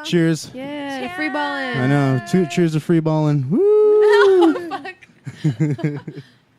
Cheers. Yeah, free balling. I know. Cheers to free balling. Woo! Oh, fuck.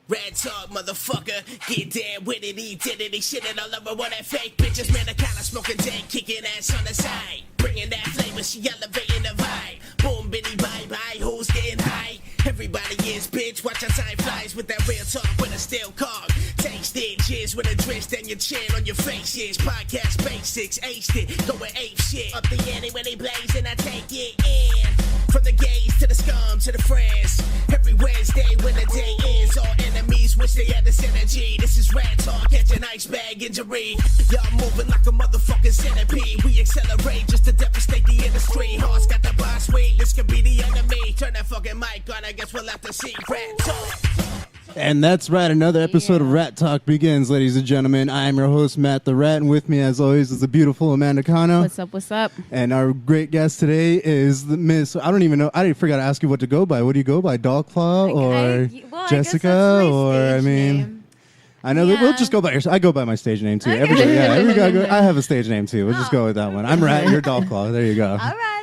Red talk, motherfucker. Get down with it, identity. Shitting all over what that fake bitches. Man, I kinda smoking dead, kicking ass on the side. Bringing that flavor, she elevating the vibe. Boom, bitty, bye, bye. Who's getting high? Everybody is, bitch. Watch how time flies with that real talk with a steel car. Taste it, cheers with a twist and your chin on your face. Yes, podcast basics, aced it. Going ape shit. Up the ante when they blaze and I take it in. From the gays to the scum to the friends. Every Wednesday when the day ends, all enemies wish they had this energy. This is Ratt Talk, catch an ice bag injury. Y'all moving like a motherfucking centipede. We accelerate just to devastate the industry. Hearts got the boss weight, this could be the enemy. Turn that fucking mic on, I guess we'll have to see. Ratt Talk. And that's right. Another episode of Ratt Talk begins, ladies and gentlemen. I am your host, Matt the Rat, and with me, as always, is the beautiful Amanda Cano. What's up, what's up? And our great guest today is the Miss, I don't even know, I forgot to ask you what to go by. What do you go by? Doll Klaw or Jessica? I know that we'll just go by I go by my stage name too. Okay. I have a stage name too. We'll just go with that one. I'm Rat, you're Doll Klaw. There you go. All right.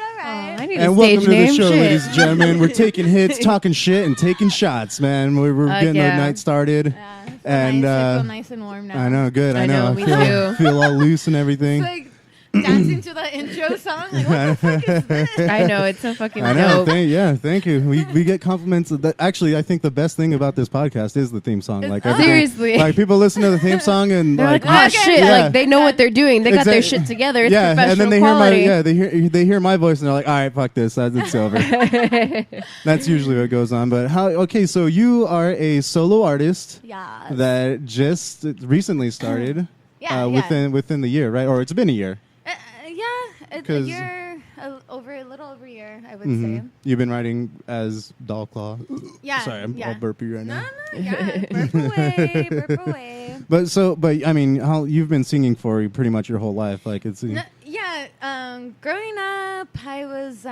I need And a welcome stage to the name. show, Shit. ladies and gentlemen. We're taking hits, talking shit, and taking shots, man. We're getting the night started. And I feel nice and warm now. I know, good. I know. me I too. feel all loose and everything. It's like dancing to the intro song. Like, what the fuck is this? I know, it's so fucking I know. dope. Thank you. We get compliments. Actually, I think the best thing about this podcast is the theme song. Like everything- Seriously. like people listen to the theme song and They're like, oh shit, yeah. like they know what they're doing. They got their Exactly. shit together. It's yeah, professional and then they quality. hear they hear my voice and they're like, all right, fuck this, it's over. That's usually what goes on. But okay, so you are a solo artist Yeah. that just recently started within the year, right? Or it's been a year. It's a 'Cause- year, a little over a year, I would Mhm. say. You've been writing as Doll Klaw. Yeah. Sorry, I'm all burpy right now. No, yeah, burp away. But I mean, how you've been singing for pretty much your whole life, like it's. Growing up, I was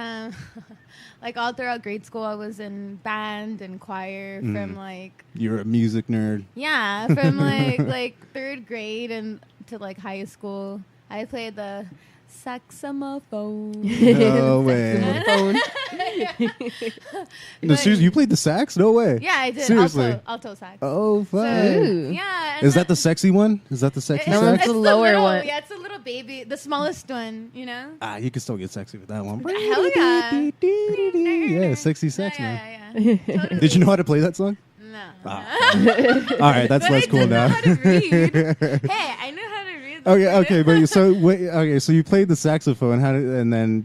like all throughout grade school, I was in band and choir from like You're a music nerd. from like third grade and to like high school. I played the saxophone. No way. No, seriously, you played the sax? No way. Yeah, I did. Seriously. Alto sax. Oh, fuck. So, yeah. Is that the sexy one? Is that the sexy It's sax? the lower little, one. Yeah, it's a little baby, the smallest one, you know? You can still get sexy with that one. Hell yeah. Yeah, sexy sax, man. Yeah. Totally. Did you know how to play that song? No. All right, that's But less I cool did now. know how to read. Hey, I know how to read. Okay, but so you played the saxophone, and then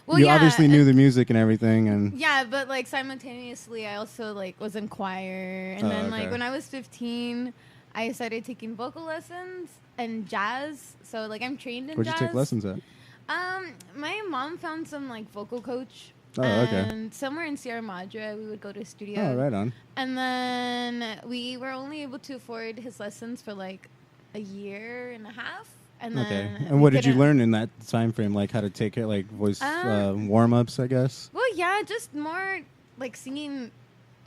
Well, you yeah, obviously knew the music and everything, and Yeah, but like simultaneously, I also like was in choir, and then like okay. when I was 15, I started taking vocal lessons and jazz. So like I'm trained in where'd jazz. you take lessons at? My mom found some like vocal coach. Oh, okay. And somewhere in Sierra Madre, we would go to a studio. Oh, right on. And then we were only able to afford his lessons for like a year and a half. And then Okay. we And what did you couldn't- learn in that time frame? Like how to take it, like voice warm ups, I guess. Well, yeah, just more like singing,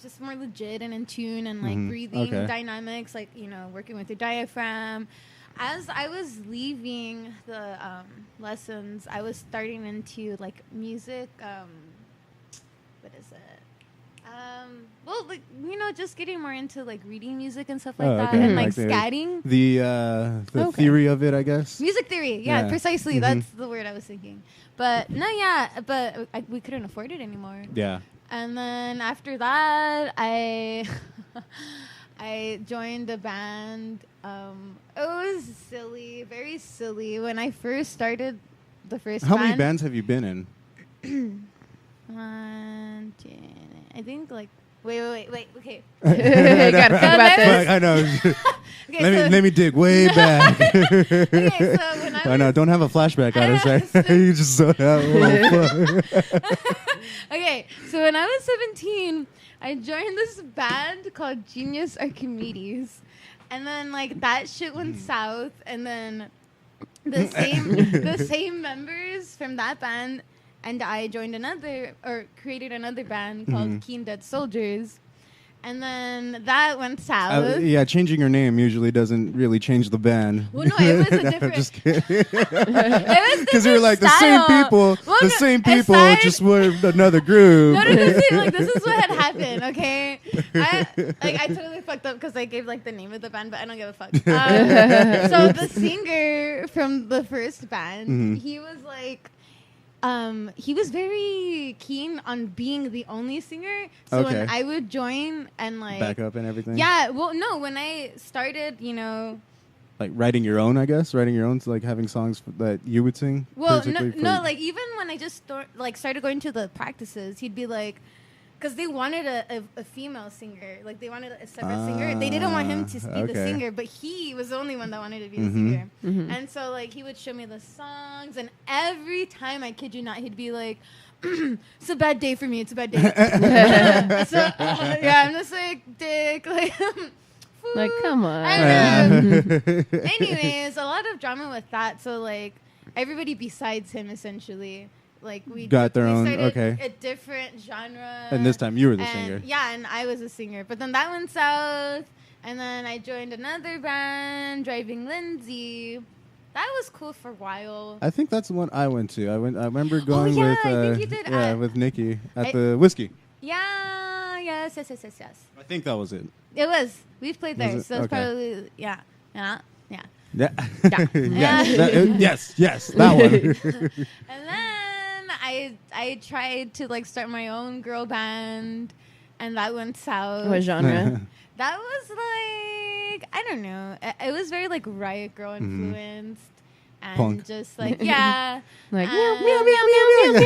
just more legit and in tune and like breathing dynamics, like, you know, working with your diaphragm. As I was leaving the lessons, I was starting into like music. What is it? Well, like, you know, just getting more into like reading music and stuff like that, okay. and like the- scatting. The Okay. theory of it, I guess. Music theory, yeah, Yeah. precisely. That's the word I was thinking. But no, yeah, but we couldn't afford it anymore. Yeah. And then after that, I joined a band. It was silly, very silly. When I first started the first How band. many bands have you been in? One, two, I think like wait. Okay. You gotta think about this. Fuck, I know. Okay, let me dig way back. okay, so when I know. Don't have a flashback on us, right? You just so Okay, so when I was 17, I joined this band called Genius Archimedes. And then like that shit went south, and then the same members from that band and I joined created another band called Keen Dead Soldiers. And then that went south. Yeah, changing your name usually doesn't really change the band. Well, no, it was a different. Just kidding. Because we were like the same people. Well, the same people just were another group. No, see, like this is what had happened. Okay, I totally fucked up because I gave like the name of the band, but I don't give a fuck. So the singer from the first band, he was like. He was very keen on being the only singer. So when I would join and like back up and everything. Yeah, well, no, when I started, like writing your own, I guess, so like having songs that you would sing. Well, no, like even when I just started going to the practices, he'd be like. Because they wanted a female singer. Like, they wanted a separate singer. They didn't want him to be the singer, but he was the only one that wanted to be the singer. And so, like, he would show me the songs, and every time, I kid you not, he'd be like, it's a bad day for me. It's a bad day. I'm just like, dick. Like, come on. Anyways, a lot of drama with that. So, like, everybody besides him, essentially. Like we got their own a different genre. And this time you were the singer. Yeah, and I was a singer. But then that went south, and then I joined another band, Driving Lindsay. That was cool for a while. I think that's the one I went to. I remember going with I think you did. With Nikki at the Whiskey. Yeah, yes. I think that was it. It was. We've played there, so it's probably yeah. Yeah. Yes, that one. And then I tried to like start my own girl band, and that went south. What genre? That was like I don't know. It was very like Riot Girl influenced. And punk. Just like yeah, like meow meow meow meow meow meow.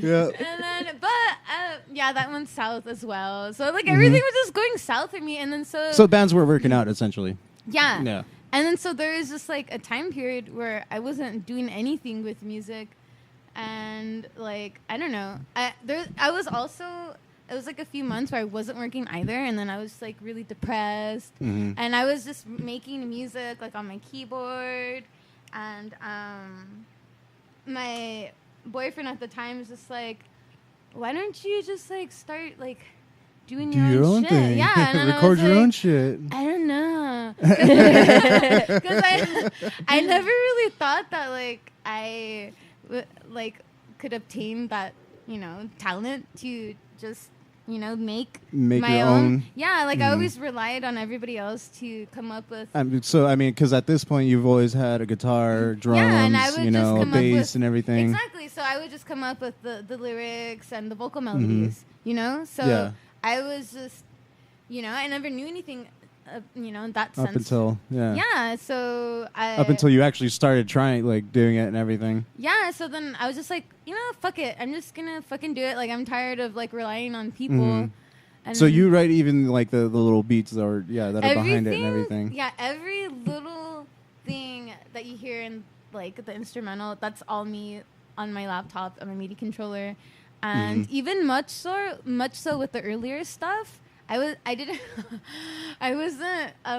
Yeah. And then, that went south as well. So like everything was just going south for me, and then so bands were working out essentially. Yeah. Yeah. And then so there was just like a time period where I wasn't doing anything with music, and like I don't know. It was like a few months where I wasn't working either, and then I was like really depressed, and I was just making music like on my keyboard, and my boyfriend at the time was just like, "Why don't you just like start like doing your own shit?" Thing. Yeah, and record your own shit. I don't know, because I never really thought that like I could obtain that talent to just make my own. Yeah, like I always relied on everybody else to come up with. Because at this point you've always had a guitar, drums, and I would just a bass and everything. Exactly. So I would just come up with the lyrics and the vocal melodies. So I was just, I never knew anything. In that sense. Up until so up until you actually started trying, like, doing it and everything. Yeah, so then I was just like, fuck it. I'm just gonna fucking do it. Like, I'm tired of, like, relying on people. And so you write even, like, the little beats that are behind it and everything. Yeah, every little thing that you hear in, like, the instrumental, that's all me on my laptop on my MIDI controller. And even much so with the earlier stuff, I wasn't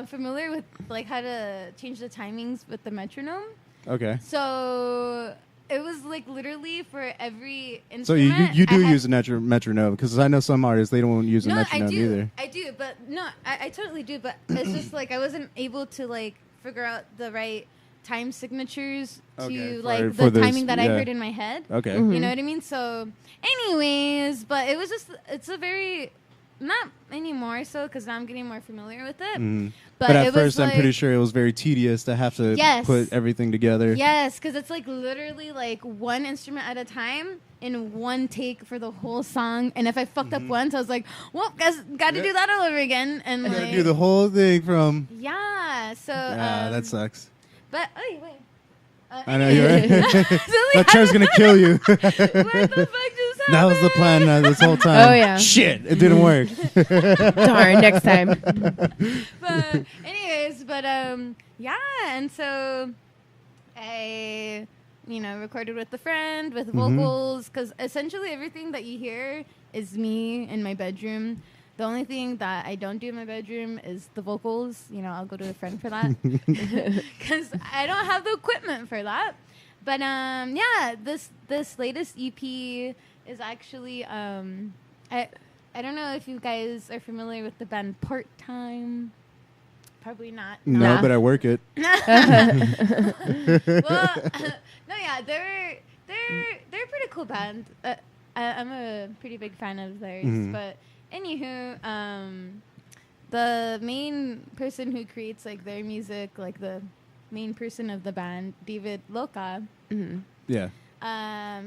familiar with like how to change the timings with the metronome. Okay. So it was like literally for every instrument. So you do use a metronome, because I know some artists they don't use a metronome either. I do, but no, I totally do. But it's just like I wasn't able to like figure out the right time signatures to like the timing that I heard in my head. Okay. You know what I mean? So anyways, but it was just it's a very not anymore, so because now I'm getting more familiar with it. But at first, I'm pretty sure it was very tedious to have to put everything together. Yes, because it's like literally like one instrument at a time in one take for the whole song. And if I fucked up once, I was like, well, guys, got to do that all over again. And I got to do the whole thing from. Yeah, so. Yeah, that sucks. But, wait. I know you're right. That chair's going to kill you. What the fuck just happened? That was the plan this whole time. Oh, yeah. Shit, it didn't work. Darn, next time. But anyways, yeah, and so I, recorded with a friend with vocals, because essentially everything that you hear is me in my bedroom. The only thing that I don't do in my bedroom is the vocals. I'll go to a friend for that because I don't have the equipment for that. But this latest EP is actually I I don't know if you guys are familiar with the band Part Time. Probably not. No, but I work it. Well, no, yeah, they're a pretty cool band. I'm a pretty big fan of theirs. But anywho, the main person who creates like their music, like the main person of the band, David Loca. Yeah.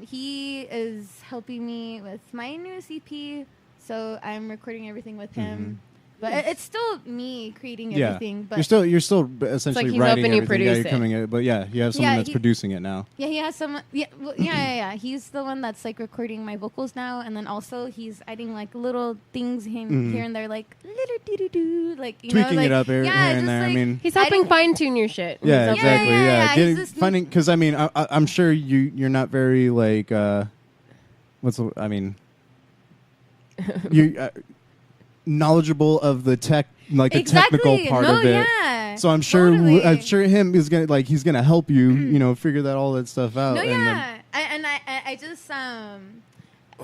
He is helping me with my new EP, so I'm recording everything with him. But it's still me creating everything. But you're still essentially he's writing helping you everything. produce You're coming in, but you have someone that's producing it now. Yeah, he has someone. Yeah. He's the one that's like recording my vocals now, and then also he's adding like little things here and there, like little doo-doo-doo, like tweaking it up here and there. Like, I mean, he's helping fine tune your shit. Yeah, exactly. Yeah. Finding because I mean, I'm sure you're not very like you. Knowledgeable of the tech, like the technical part of it. Yeah, so I'm sure him is gonna he's gonna help you, figure all that stuff out. No, yeah, I just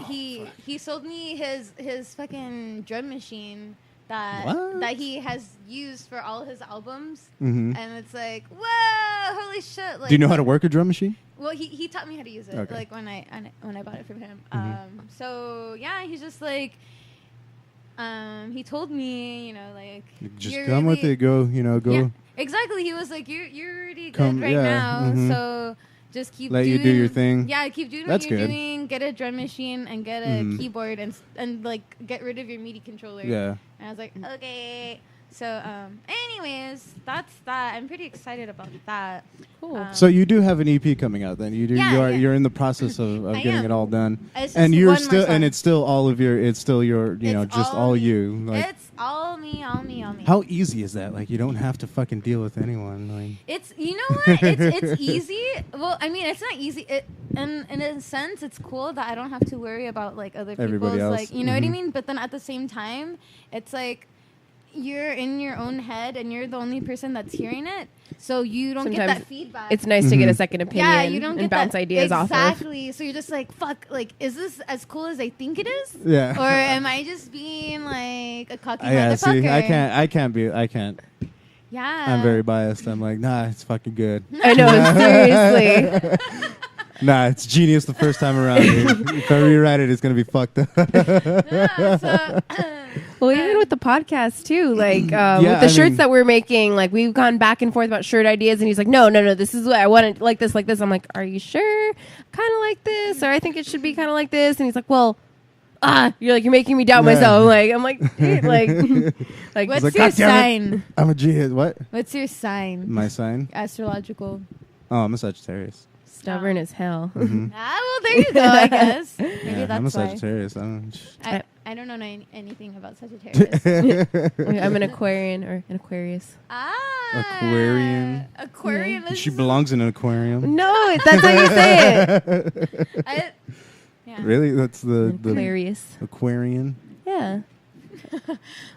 he sold me his fucking drum machine that he has used for all his albums, and it's like, whoa, holy shit! Like, do you know how to work a drum machine? Well, he taught me how to use it, like when I bought it from him. So yeah, he's just like. He told me, like just come with it, go. Yeah, exactly. He was like, you're really good now, so just keep. Let you do your thing. Yeah, keep doing what you're doing. Get a drum machine and get a keyboard and like get rid of your MIDI controller. Yeah. And I was like, okay. So, anyways, that's that. I'm pretty excited about that. Cool. So you do have an EP coming out, then you do. Yeah, You're in the process of getting it all done, and you're still, and it's still all of your. It's still your. Just all you. Like, it's all me. How easy is that? Like, you don't have to fucking deal with anyone. Like, it's what? It's easy. Well, I mean, it's not easy. And in a sense, it's cool that I don't have to worry about like other people's like, you know what I mean. But then at the same time, it's like. You're in your own head and you're the only person that's hearing it, so you don't get that feedback. It's nice to get a second opinion. Yeah, you don't and bounce ideas off of. Exactly. So you're just like, fuck, like, is this as cool as I think it is? Yeah. Or am I just being like a cocky yeah, motherfucker? see, I can't. Yeah. I'm very biased. I'm like, nah, it's fucking good. I know, seriously. Nah, it's genius the first time around. If I rewrite it, it's gonna be fucked up. Well, even with the podcast too, like with the shirts that we're making, like we've gone back and forth about shirt ideas, and he's like, no, this is what I want it like this. I'm like, are you sure? Kind of like this, or I think it should be kind of like this. And he's like, well, you're making me doubt myself. I'm like, dude, like what's your sign? I'm a G. What? What's your sign? My sign? Astrological. Oh, I'm a Sagittarius. Stubborn as hell. Well, there you go, I guess. Maybe that's I'm a why. Sagittarius. I don't know anything about Sagittarius. I'm an Aquarian or an Aquarius. Aquarian. Aquarian. She belongs in an aquarium. No, that's how you say it. Really? That's the Aquarius. Aquarian? Yeah.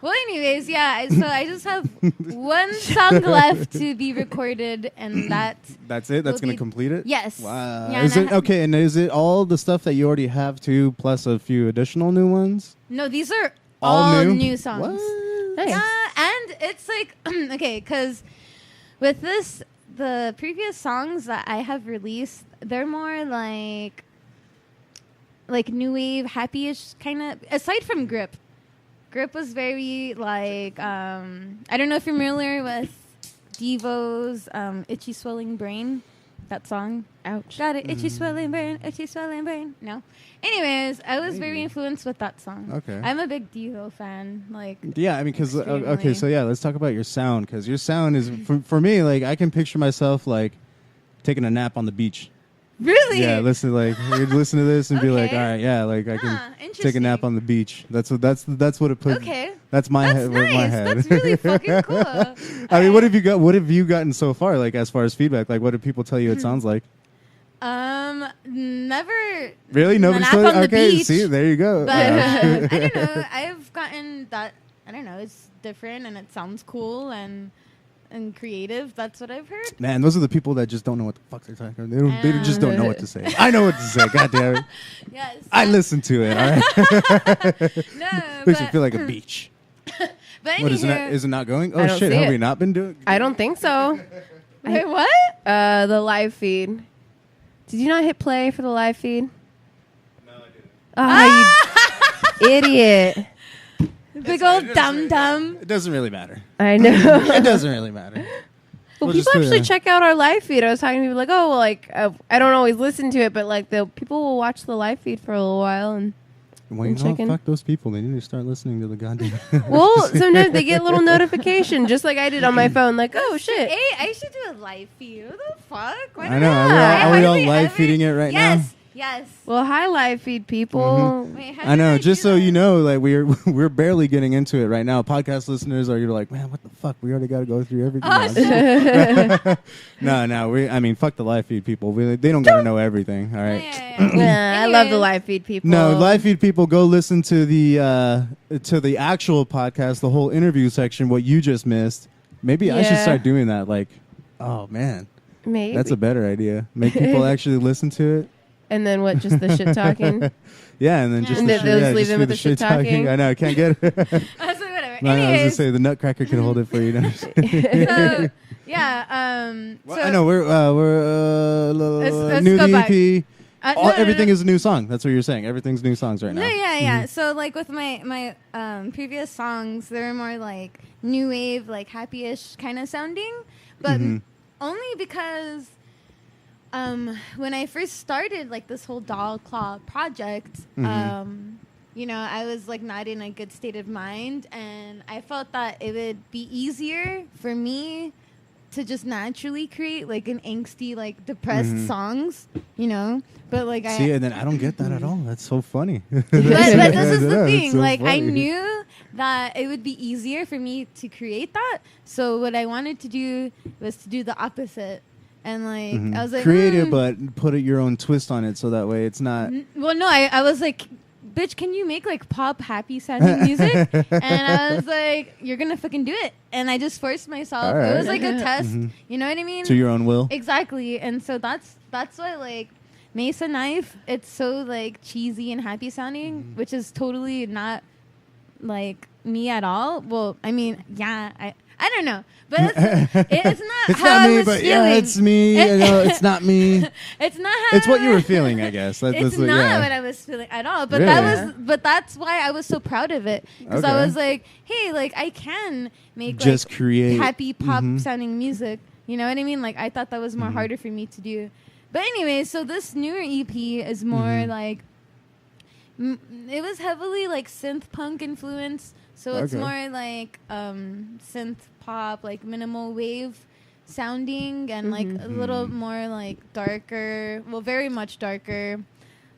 Well, anyways, yeah. So I just have one song left to be recorded, and that's it. That's gonna complete it. Yes. Wow. Yeah, Is it okay? And is it all the stuff that you already have too, plus a few additional new ones? No, these are all new songs. What? Nice. Yeah, and it's like okay, because with the previous songs that I have released, they're more like new wave, happy-ish kind of. Aside from Grip. Grip was very like I don't know if you're familiar with Devo's Itchy Swelling Brain, that song. Ouch. Got it, itchy swelling brain. No. Anyways, I was very influenced with that song. Okay. I'm a big Devo fan. Yeah, I mean, because okay, so yeah, let's talk about your sound, because your sound is for me, like, I can picture myself like taking a nap on the beach. Really? Yeah, listen to this and be like, all right, yeah, like I can take a nap on the beach. That's what it puts. Okay. That's my head. Nice. My head. That's really fucking cool. I mean, what have you gotten so far? Like, as far as feedback, like, what do people tell you it sounds like? Never. Really, nobody's told you. Okay, beach, see, there you go. But I don't know. I've gotten that. I don't know. It's different and it sounds cool, and and creative. That's what I've heard. Man, those are the people that just don't know what the fuck they're talking about. They just don't know what to say. I know what to say. God damn it. Yes. I listen to it. All right. No, makes me feel like a beach. But what is it not going? Oh shit! Have we not been doing? I don't think so. Wait, what? The live feed. Did you not hit play for the live feed? No, I didn't. You idiot. Big old dum-dum. It doesn't really matter. I know. It doesn't really matter. Well, people actually check out our live feed. I was talking to people like, oh, well, like, I don't always listen to it, but like the people will watch the live feed for a little while and fuck those people. They need to start listening to the goddamn. Well, sometimes they get a little notification, just like I did on my phone. Like, oh shit! Hey, I should do a live feed. What the fuck? Why I know. not? Are we all live feeding it right now? Yes. Well, hi, live feed people. Mm-hmm. Wait, I know. Just so you know, like we're barely getting into it right now. Podcast listeners are like, man, what the fuck? We already got to go through everything. No. Fuck the live feed people. They don't got to know everything. All right. Yeah, I love the live feed people. No, live feed people, go listen to the actual podcast, the whole interview section. What you just missed. Maybe I should start doing that. Like, oh man, maybe that's a better idea. Make people actually listen to it. And then what? Just the shit talking. Yeah, and then just leave them with the shit talking. I know, I can't get it. So whatever. No, I was gonna say the Nutcracker can hold it for you. So yeah, well, I know we're new EP. Everything is a new song. That's what you're saying. Everything's new songs right now. No, yeah. Mm-hmm. So like with my previous songs, they were more like new wave, like happy-ish kind of sounding, but only because. When I first started like this whole Doll Klaw project, I was like not in a good state of mind, and I felt that it would be easier for me to just naturally create like an angsty, like depressed songs, But like and then I don't get that at all. That's so funny. but this is the thing. So like funny. I knew that it would be easier for me to create that. So what I wanted to do was to do the opposite. And like I was like, create it, but put your own twist on it, so that way it's not. Well, no, I was like, bitch, can you make like pop happy sounding music? And I was like, you're gonna fucking do it. And I just forced myself. Right. It was like a test. You know what I mean? To your own will. Exactly. And so that's why like Mesa Knife, it's so like cheesy and happy sounding, which is totally not like me at all. Well, I mean, yeah, I don't know, but it's not it's how not I me, was but feeling. Yeah, it's me. It's not me. It's not how it's what you were feeling, I guess. It's not what I was feeling at all. But that's why I was so proud of it, because I was like, hey, like I can make just like, create happy pop sounding music. You know what I mean? Like I thought that was more harder for me to do. But anyway, so this newer EP is more like it was heavily like synth punk influenced. So it's more like synth pop, like minimal wave sounding, and like a little more like darker. Well, very much darker.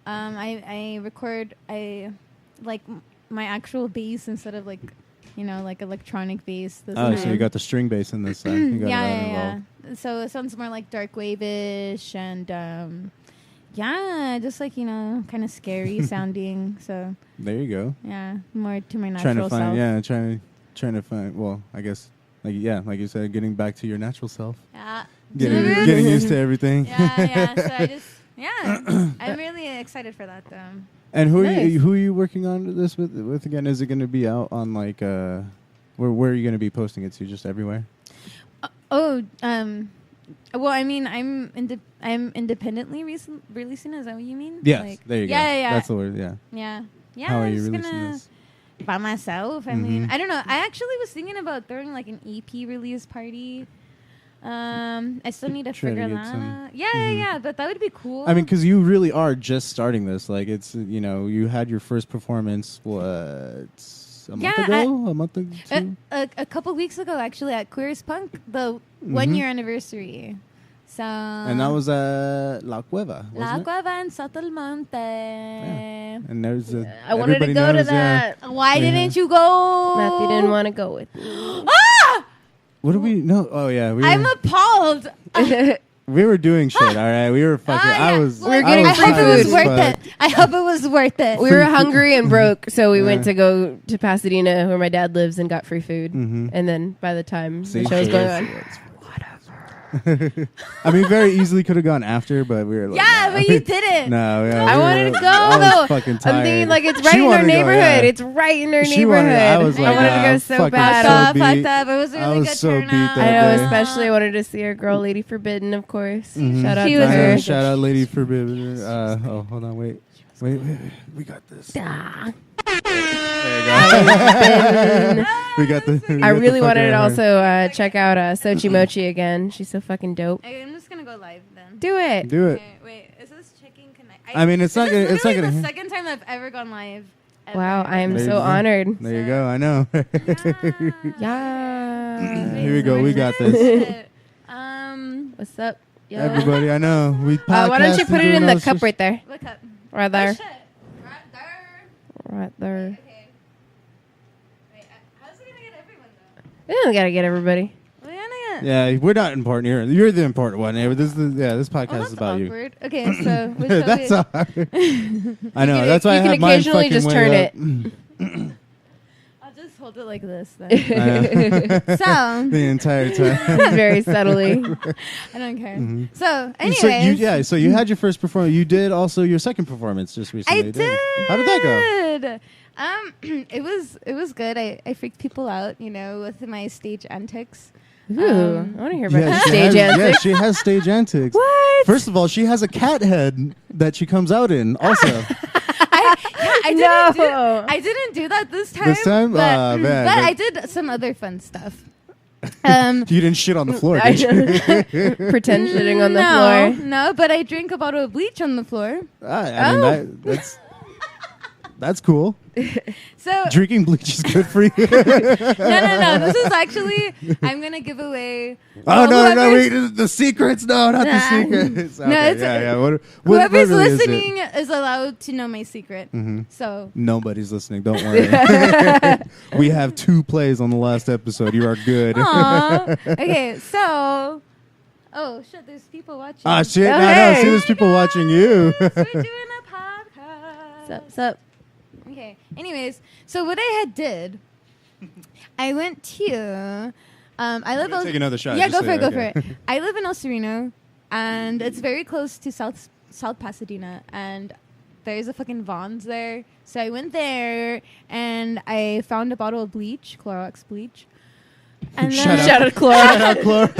I record like my actual bass instead of like like electronic bass. So you got the string bass in this. Yeah. So it sounds more like dark wave-ish and. Yeah, just like, kind of scary sounding. So there you go. Yeah, more to my natural self. Trying to find. Well, I guess like you said, getting back to your natural self. Yeah. Getting used to everything. Yeah. So I just I'm really excited for that though. And who are you working on this with again? Is it going to be out on like where are you going to be posting it to? Just everywhere? Well, I mean, I'm independently releasing. Is that what you mean? Yes. Like, there you go. Yeah. That's the word. Yeah. Yeah. How are you releasing this? By myself. I mean, I don't know. I actually was thinking about throwing like an EP release party. I still need to figure that out. Yeah. But that would be cool. I mean, because you really are just starting this. Like, it's you had your first performance. A month ago? A couple weeks ago, actually, at Queer as Punk, the 1 year anniversary. So. And that was at La Cueva. La Cueva in Sotelmonte. Yeah. And there's I wanted to go to that. Yeah. Why didn't you go? Matthew didn't want to go with me. Ah! What do we know? Oh yeah, I'm appalled. We were doing shit, all right? We were fucking... Yeah. We were getting I free hope it was food. worth it. I hope it was worth it. We were hungry and broke, so we went to go to Pasadena, where my dad lives, and got free food. And then by the time the show was going on... I mean, very easily could have gone after, but we were like... Yeah, nah. but you didn't. No, yeah. I wanted to go, I was though. fucking tired. I'm thinking, like, it's right She in our wanted to go, neighborhood. yeah. It's right in our She wanted- neighborhood. I was like, wanted to nah, go so fucking bad. so Fucked beat. up. It was a I really was good so beat turnout. that I know, day. especially I wanted to see our girl, Lady Forbidden, of course. Shout out She to was her. really good. Shout out Lady Forbidden. Oh, hold on, wait. We got this. Ah. There you go. we got the. I really wanted to also check out Sochi Mochi again. She's so fucking dope. I'm just gonna go live then. Do it. Do it. Okay, wait, is this checking connect? I mean, it's not gonna. It's not literally gonna. the second time I've ever gone live. Ever. Wow, I am There you so go. honored. There you go. I know. Yeah. Here we go. We got this. What's up, yo? Everybody, I know. We. Why don't you put it in the cup right there? Look up. Right there. Oh, shit. Right there. Right there. Okay. Wait, how's it gonna get everyone though? We don't gotta get everybody. We're gonna get. Yeah, we're not important here. You're the important one. This podcast Oh, is that's about awkward. Okay, so which shall That's we- hard. I know. That's why I You can have mine occasionally fucking just way turn up. it. I'll just hold it like this then. The So entire time. Very subtly. I don't care. So So anyway, so you had your first performance. You did also your second performance just recently. I did. How did that go? It was good. I freaked people out, with my stage antics. Ooh, I want to hear about Yeah, the she stage has, antics. yeah, she has stage antics. What? First of all, she has a cat head that she comes out in. Also, I didn't do that this time. This time? but, Ah, man, but but- I did some other fun stuff. you didn't shit on the floor, did you? Pretend shitting on the floor. No, but I drank a bottle of bleach on the floor. I mean, that's cool. So Drinking bleach is good for you. no. This is actually I'm gonna give away. Oh no, whoever's- the secrets. No, not the Nah. secrets. Okay, No, it's- yeah. What Whoever's really is it? listening is allowed to know my secret. So Nobody's listening. Don't worry. We have 2 plays on the last episode. You are good. Aw. Okay, so. Oh shit! There's people watching. Ah shit! Oh, No, hey. see, there's people watching you. We're doing a podcast. Sup? Okay. Anyways, so what I had did, I went to. I live. Take another shot. Yeah, just go for it. say Go for it. I live in El Sereno, and it's very close to South Pasadena, and there's a fucking Vons there. So I went there, and I found a bottle of bleach, Clorox bleach. And Shut then, up. Shout out Clora. Shout out, Clora.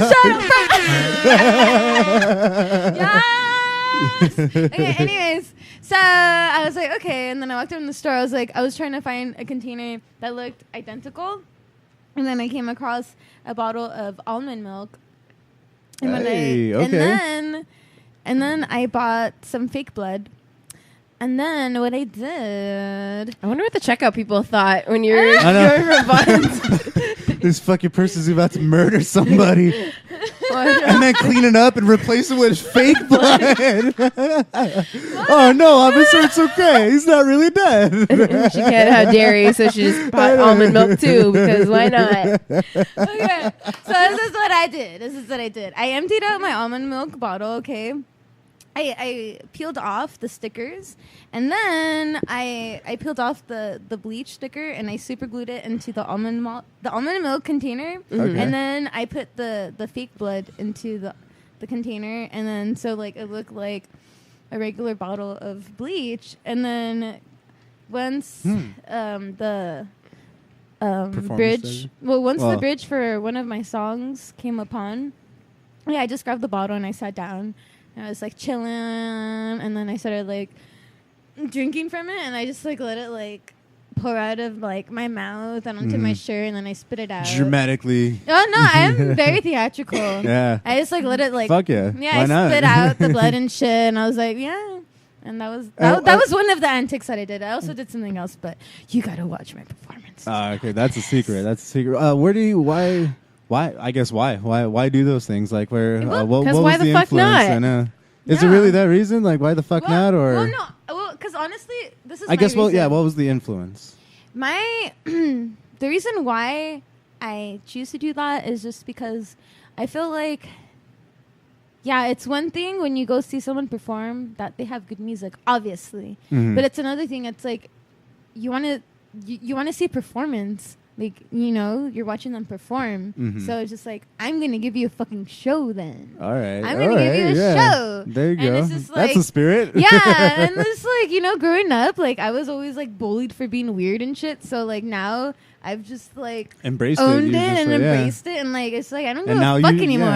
Yes! Okay, anyways, so I was like, okay, and then I walked in the store. I was trying to find a container that looked identical, and then I came across a bottle of almond milk. And Hey, okay. and then I bought some fake blood. And then what I did, I wonder what the checkout people thought when you were I know. going from Vons. This fucking person's about to murder somebody. And then clean it up and replace it with fake blood. Oh no, officer, it's okay. He's not really dead. She can't have dairy, so she just bought almond milk too, because why not? okay, so this is what I did. I emptied out my almond milk bottle, okay? I peeled off the stickers, and then I peeled off the bleach sticker, and I super glued it into the almond milk container, Okay. and then I put the fake blood into the container, and then so like it looked like a regular bottle of bleach, and then once the Performance bridge, day? once the Well. bridge for one of my songs came upon, I just grabbed the bottle and I sat down. And I was like chilling, and then I started like drinking from it, and I just like let it like pour out of like my mouth and onto my shirt, and then I spit it out. Dramatically. Oh no, I'm very theatrical. Yeah. I just like let it like Fuck yeah. yeah. Why I not? spit out the blood and shit, and I was like yeah. And that was one of the antics that I did. I also did something else, but you gotta watch my performance. Okay, that's a secret. Why? I guess why? Why do those things? Like where? Well, what 'cause was why the the fuck influence? not? I know. Is it Yeah. really that reason? Like why the fuck not? Or well, no, well, because honestly, this is. I guess. my Well, yeah. reason. What was the influence? My the reason why I choose to do that is just because I feel like yeah, it's one thing when you go see someone perform that they have good music, obviously. But it's another thing. It's like you want to see a performance. Like, you know, you're watching them perform. So it's just like, I'm going to give you a fucking show then. All right. I'm going to give you a show. There you go. It's just That's the spirit. Yeah. And it's like, you know, growing up, like, I was always, like, bullied for being weird and shit. So, like, now I've just, like, embraced owned it and embraced it. And, like, it's like, I don't give a fuck anymore.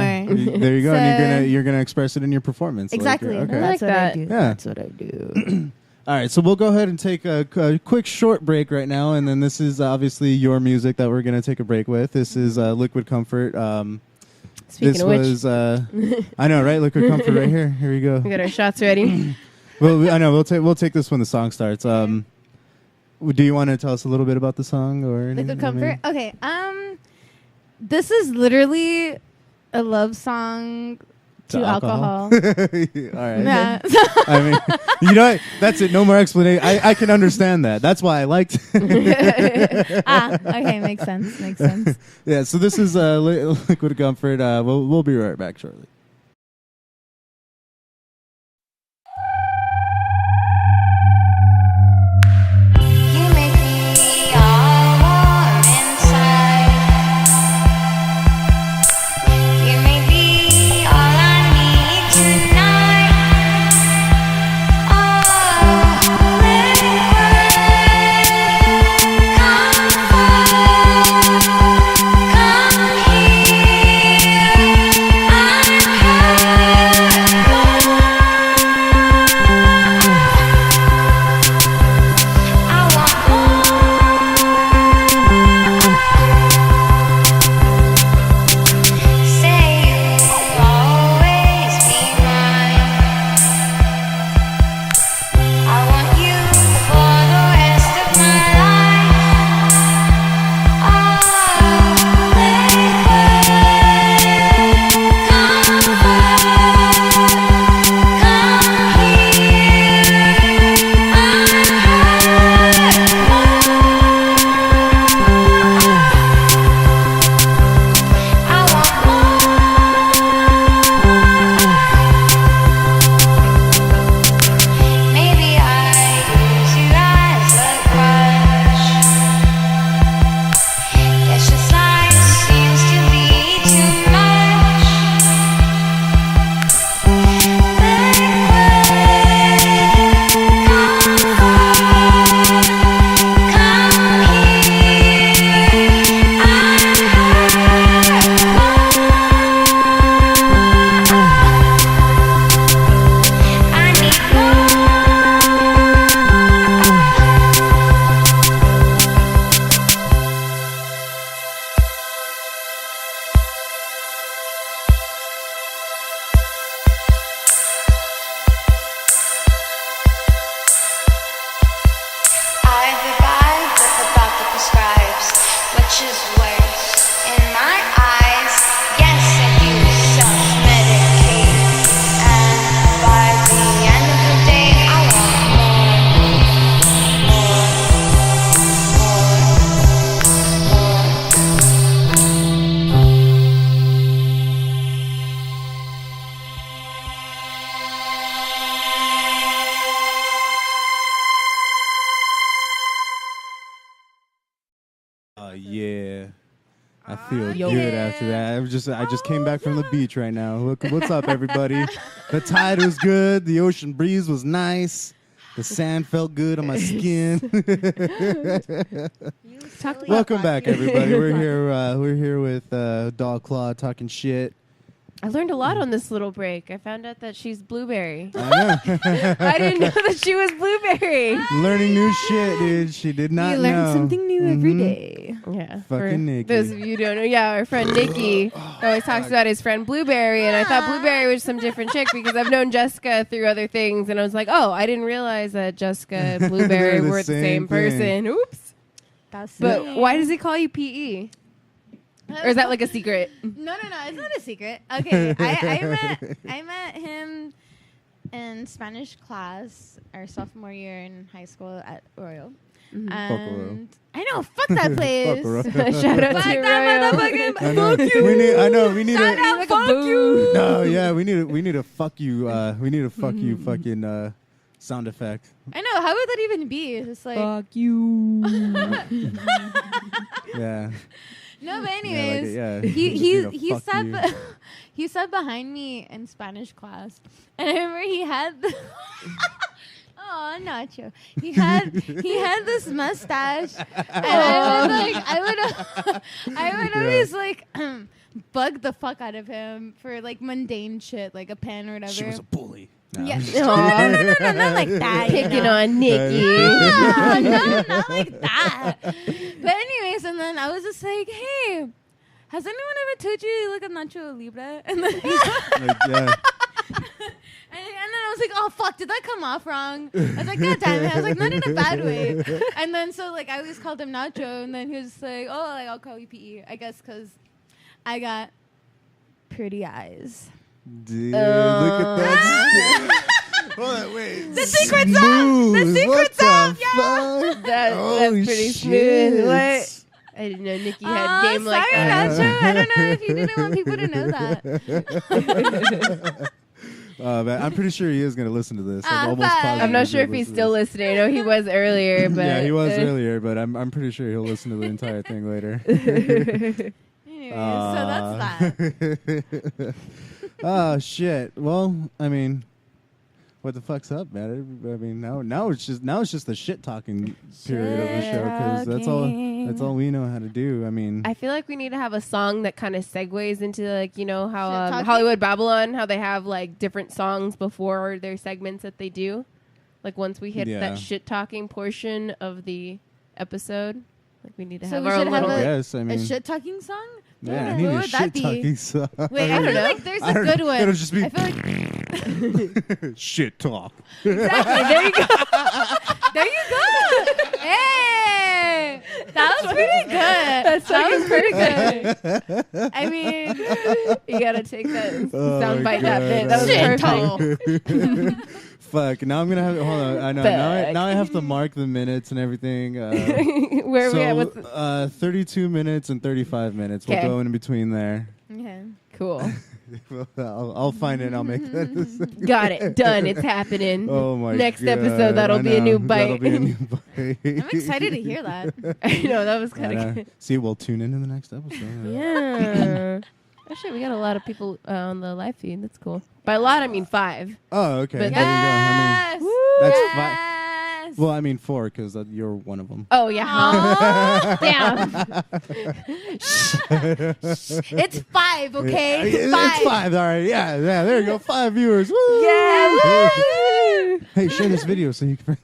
There you go. And you're gonna express it in your performance. Exactly. Like, okay. That's what I do. Yeah. That's what I do. All right, so we'll go ahead and take a quick short break right now, and then this is obviously your music that we're going to take a break with. This is Liquid Comfort. Speaking of which. I know, right? Liquid Comfort right here. Here we go. We got our shots ready. Well, I know. We'll take this when the song starts. Do you want to tell us a little bit about the song or anything? Liquid Comfort? Okay. This is literally a love song to alcohol. All right. Yeah. I mean, you know what? That's it. No more explanation. I can understand that. That's why I liked it. Okay. Makes sense. Yeah, so this is Liquid Comfort. We'll be right back shortly. Yeah. I feel good after that. I just came back from the beach right now. Look, what's up, everybody? The tide was good. The ocean breeze was nice. The sand felt good on my skin. Welcome back, everybody. We're here with Doll Klaw talking shit. I learned a lot on this little break. I found out that she's Blueberry. I know. I didn't know that she was Blueberry. Learning new shit, dude. She did not know. You learn something new every day. Yeah. Fucking Nikki. Those of you who don't know, yeah, our friend Nikki always talks about his friend Blueberry, and I thought Blueberry was some different chick because I've known Jessica through other things, and I was like, oh, I didn't realize that Jessica and Blueberry were the same person. Oops. But why does he call you PE? Or is that like a secret? No, it's not a secret. Okay, I met him in Spanish class our sophomore year in high school at Royal. And I know, fuck that place. Shout out to Royal. Fuck you. We need Shout out, fuck you. No, yeah, we need a fuck you. We need a fuck you fucking sound effect. I know. How would that even be? It's just like Fuck you. Yeah. No, but anyways, yeah, he sat he sat behind me in Spanish class, and I remember he had. Oh, Nacho. He had this mustache, and I would always like bug the fuck out of him for like mundane shit, like a pen or whatever. She was a bully. No. Yeah. No, not like that. Picking on Nikki. No, not like that. But anyways, and then I was just like, hey, has anyone ever told you you look at Nacho Libre? And then Yeah. And then I was like, oh, fuck, did that come off wrong? I was like, God damn it. I was like, not in a bad way. And then so, like, I always called him Nacho. And then he was just like, oh, like, I'll call you PE. I guess because I got pretty eyes. Dude, look at that. Hold on, wait. The secret's out. The secret's out, yo. That's pretty smooth. What? I didn't know Nikki had game like that. Sorry, Nacho. I don't know if you didn't want people to know that. Man, I'm pretty sure he is going to listen to this. I'm almost positive I'm not sure if he's still listening. I know he was earlier, but yeah, he was earlier, but I'm pretty sure he'll listen to the entire thing later. Anyway, so that's that. Oh shit. Well, I mean, what the fuck's up, man? I mean, now it's just the shit talking period of the show because that's all we know how to do. I mean, I feel like we need to have a song that kind of segues into like how Hollywood Babylon, how they have like different songs before their segments that they do. Like once we hit that shit talking portion of the episode, like we need to have our own little. A shit talking song. Yeah, I need a shit talking song. Wait, I don't know. Like there's a good one. It'll just be. I feel like shit talk. Exactly. There you go. There you go. Hey, that was pretty good. That was pretty good. I mean, you gotta take that soundbite that bit. That was perfect. Fuck. Now I'm gonna have. Hold on. I know. Now I have to mark the minutes and everything. Where are we at? What's 32 minutes and 35 minutes. We'll go in between there. Okay. Cool. I'll find it and I'll make that. Got it. Done. It's happening. Oh my Next God. episode, that'll be a new bite. I'm excited to hear that. I know, that was kind of good. See, we'll tune in the next episode. Yeah. Actually, we got a lot of people on the live feed. That's cool. By a lot, I mean 5. Oh, okay. But there yes. you go. I mean, that's 5. Yes. Well, I mean 4 because you're one of them. Oh, yeah. Damn. It's 5, okay? It's 5. All right. Yeah. There you go. 5 viewers. Woo! Yeah. Woo! Hey, share this video so you can.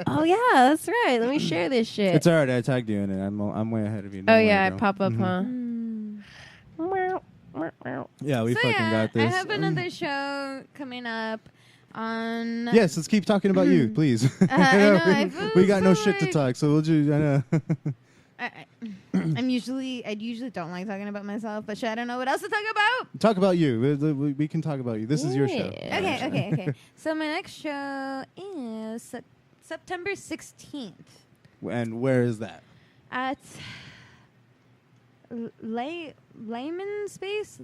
Oh yeah, that's right. Let me share this shit. It's all right. I tagged you in it. I'm way ahead of you. Oh yeah, I pop up, huh? Yeah, we fucking got this. I have another show coming up on. Yes, let's keep talking about you, please. I know, we got no shit to talk, so we'll just. I know. I usually don't like talking about myself, but shit, I don't know what else to talk about. Talk about you. We can talk about you. This is your show. Okay. So my next show is September 16th. And where is that? At Layman Space.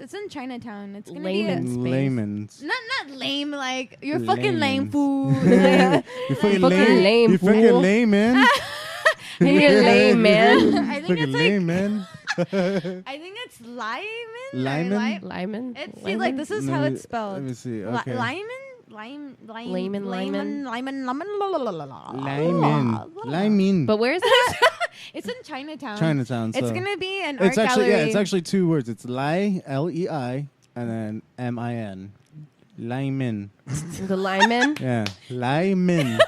It's in Chinatown. It's gonna Layman's. Not lame. Like you're fucking lame, fool. You're fucking lame. You're fucking lame, man. You're lame, man. I think it's lame, man. I think it's Lyman. Lyman. It's see, like this is how it's spelled. Let me see. Okay. Lyman. But where's that? It's in Chinatown. So it's gonna be an art gallery. Yeah, it's actually 2 words. It's Lei, and then Min. Lyman. The Lyman? Yeah. Lyman.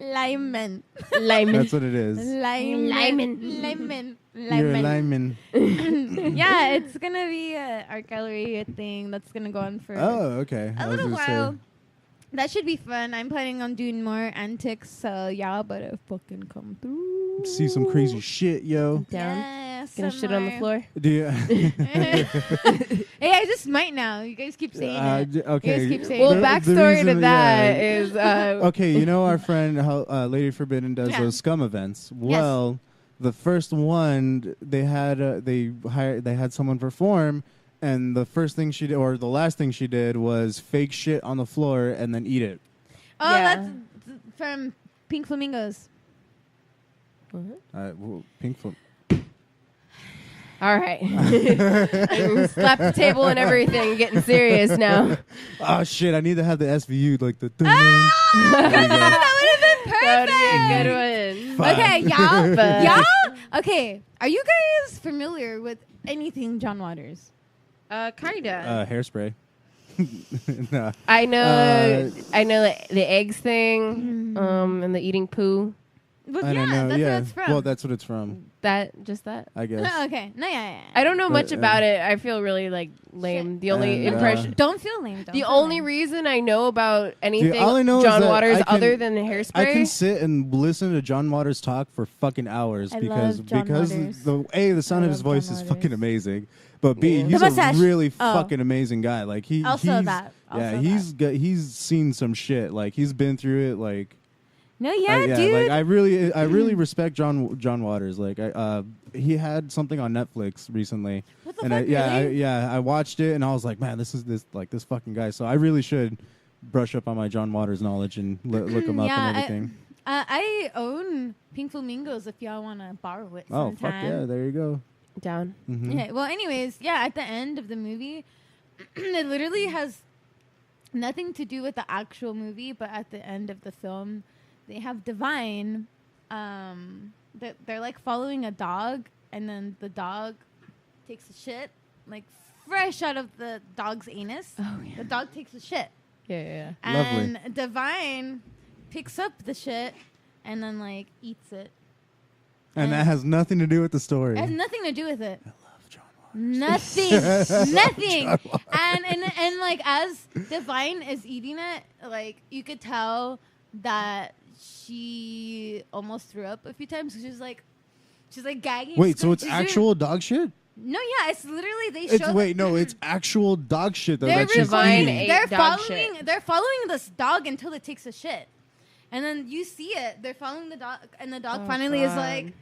Lyman. That's what it is. Lyman. You're a Lyman. Yeah, it's gonna be an art gallery thing that's gonna go on for a little while. That should be fun. I'm planning on doing more antics, so y'all better fucking come through. See some crazy shit, yo. Down. Yeah. ASMR. Gonna shit on the floor? Do you? Hey, I just might now. You guys keep saying it. Okay. You guys keep saying Well, it. backstory to that is okay, you know our friend how Lady Forbidden does those scum events. Well, the first one they had someone perform, and the first thing she did, or the last thing she did, was fake shit on the floor and then eat it. Oh, that's from Pink Flamingos. Pink Flamingos. all right. Slap the table and everything. Getting serious now. Oh shit! I need to have the SVU like the. That would have been perfect. That would be a good one. Okay, y'all. Okay, are you guys familiar with anything John Waters? Kinda. Hairspray. No. I know the eggs thing, and the eating poo. Well, I don't know. that's what it's from. Well, that's what it's from. That I guess. Okay. No, yeah. I don't know much about it. I feel really like lame. Shit. The only impression. Don't feel lame. The only reason I know about anything all I know John is that Waters I can- other than Hairspray. I can sit and listen to John Waters talk for fucking hours I because love John Waters. the sound of his love voice John is Waters. fucking amazing. But B, Yeah. he's The a mustache. really Oh. fucking amazing guy. Like Also that. he's seen some shit. Like he's been through it. Like No, Like dude. I really respect John Waters. Like he had something on Netflix recently, What the and fuck, really? I watched it and I was like, man, this fucking guy. So I really should brush up on my John Waters knowledge and look him up and everything. I own Pink Flamingos if y'all want to borrow it Oh sometime. fuck yeah, there you go. down. Mm-hmm. Yeah. Well, anyways, at the end of the movie, it literally has nothing to do with the actual movie, but at the end of the film, they have Divine. They're like following a dog, and then the dog takes a shit, like fresh out of the dog's anus. Oh yeah. The dog takes a shit. Yeah. And Divine picks up the shit and then like eats it. And that has nothing to do with the story. It has nothing to do with it. I love John Waters. Nothing. And like as Divine is eating it, like you could tell that she almost threw up a few times. She's like gagging. Wait, so it's She's actual dog shit? No, yeah, it's literally they It's show. it's actual dog shit though. They're That she's Divine eating. ate They're dog following. shit. They're following this dog until it takes a shit, and then you see it. They're following the dog, and the dog finally is like,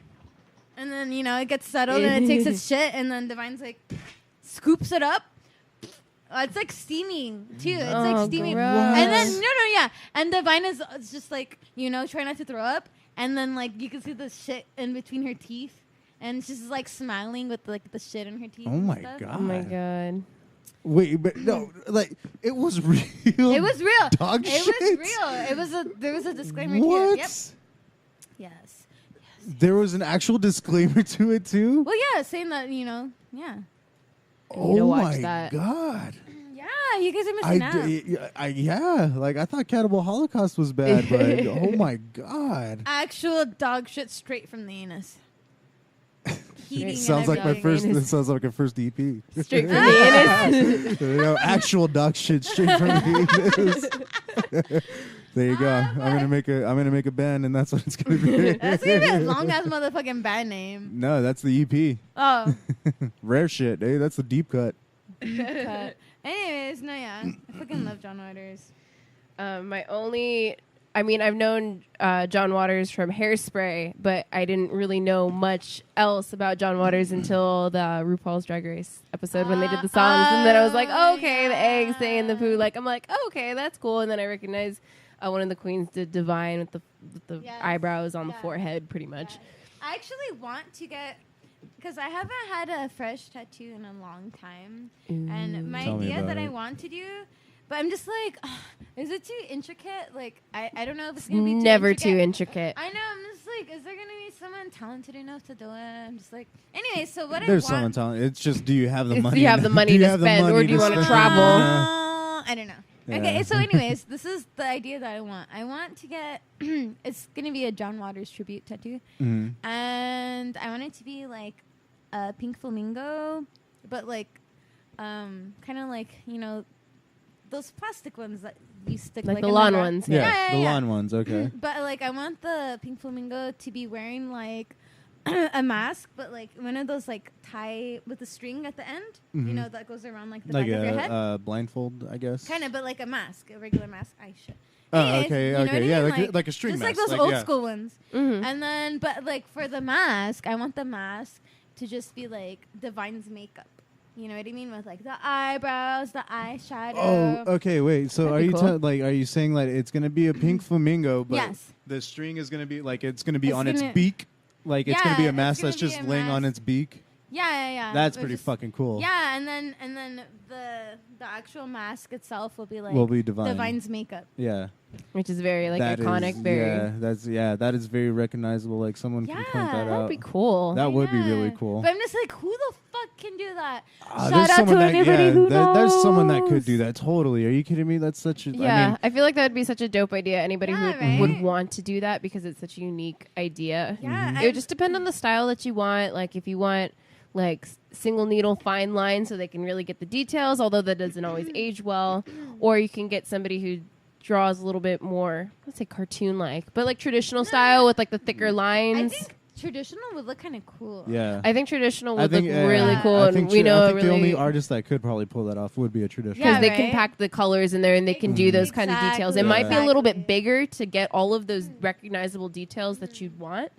and then it gets settled and it takes its shit, and then Divine's like, scoops it up. It's like steaming too. It's like steaming, gross. and then and Divine is just like trying not to throw up, and then like you can see the shit in between her teeth. And she's like smiling with like the shit in her teeth. Oh and my stuff. god. Oh my god. Wait, but no, like it was real. It was real. Dog it shit. was real. There was a disclaimer What? too. Yep. Yes. There was an actual disclaimer to it too. Well, yeah, saying that yeah. need to Oh watch my that. god. Yeah, you guys are missing out. Like I thought Cannibal Holocaust was bad, but oh my god. Actual dog shit straight from the anus. Heating Sounds and like my everything. first. It sounds like a first EP. Straight from the anus. Actual dog shit straight from the anus. There you go. I'm gonna make a band, and that's what it's gonna be. That's gonna be a long ass motherfucking band name. No, that's the EP. Oh. Rare shit, eh? That's the deep cut. Cut. Anyways, no, yeah, I fucking love John Waters. I've known John Waters from Hairspray, but I didn't really know much else about John Waters until the RuPaul's Drag Race episode when they did the songs. And then I was like, oh, okay, the eggs thing and the poo. Like, I'm like, oh, okay, that's cool. And then I recognized one of the queens did Divine with the eyebrows on the forehead, pretty much. I actually want to get, because I haven't had a fresh tattoo in a long time. And my Tell me idea about that I it. want to do, but I'm just like, is it too intricate? Like, I don't know if it's going to be Never too too intricate. intricate. I know, I'm just like, is there going to be someone talented enough to do it? I'm just like, anyway, so what There's I want. someone telling. It's just, do you have the Do money? you have the money Do you to have the spend, or money do you want to spend? travel? I don't know. Yeah. Okay, so anyways, this is the idea that I want. I want to get, it's going to be a John Waters tribute tattoo. Mhm. And I want it to be like a pink flamingo, but like, kind of like, those plastic ones that you stick Like the in lawn gra- ones. Yeah, Yeah, the yeah. lawn ones. Okay. But like, I want the pink flamingo to be wearing like a mask, but like one of those like tie with a string at the end, you know, that goes around like the back of your head. Blindfold, I guess. Kind of, but like a mask, a regular mask. Oh, okay, okay, yeah, like a string mask, just like those old school ones. And then, but like for the mask, I want the mask to just be like Divine's makeup. You know what I mean? With like the eyebrows, the eyeshadow. Oh, okay, wait. So are you are you saying like it's gonna be a pink flamingo, but the string is gonna be like it's gonna be on its beak? Like it's gonna be a mask that's just laying on its beak? Yeah. That's pretty fucking cool. Yeah, and then the actual mask itself will be like Divine's makeup. Yeah. Which is very like that iconic, that is very recognizable. Like someone can point that out. That'd be cool. That would be really cool. But I'm just like, who the fuck can do that? Shout out to anybody who knows. There's someone that could do that. Totally. Are you kidding me? That's such a I feel like that would be such a dope idea. Anybody who would want to do that because it's such a unique idea. Yeah. It would just depend on the style that you want. Like if you want like single needle fine lines so they can really get the details, although that doesn't always age well. Or you can get somebody who draws a little bit more, let's say cartoon-like, but like traditional style with like the thicker lines. I think traditional would look kind of cool. Yeah. I think traditional would look really cool. I think the only artist that could probably pull that off would be a traditional. Because they can pack the colors in there and they can do those kind of details. It might be a little bit bigger to get all of those recognizable details that you'd want.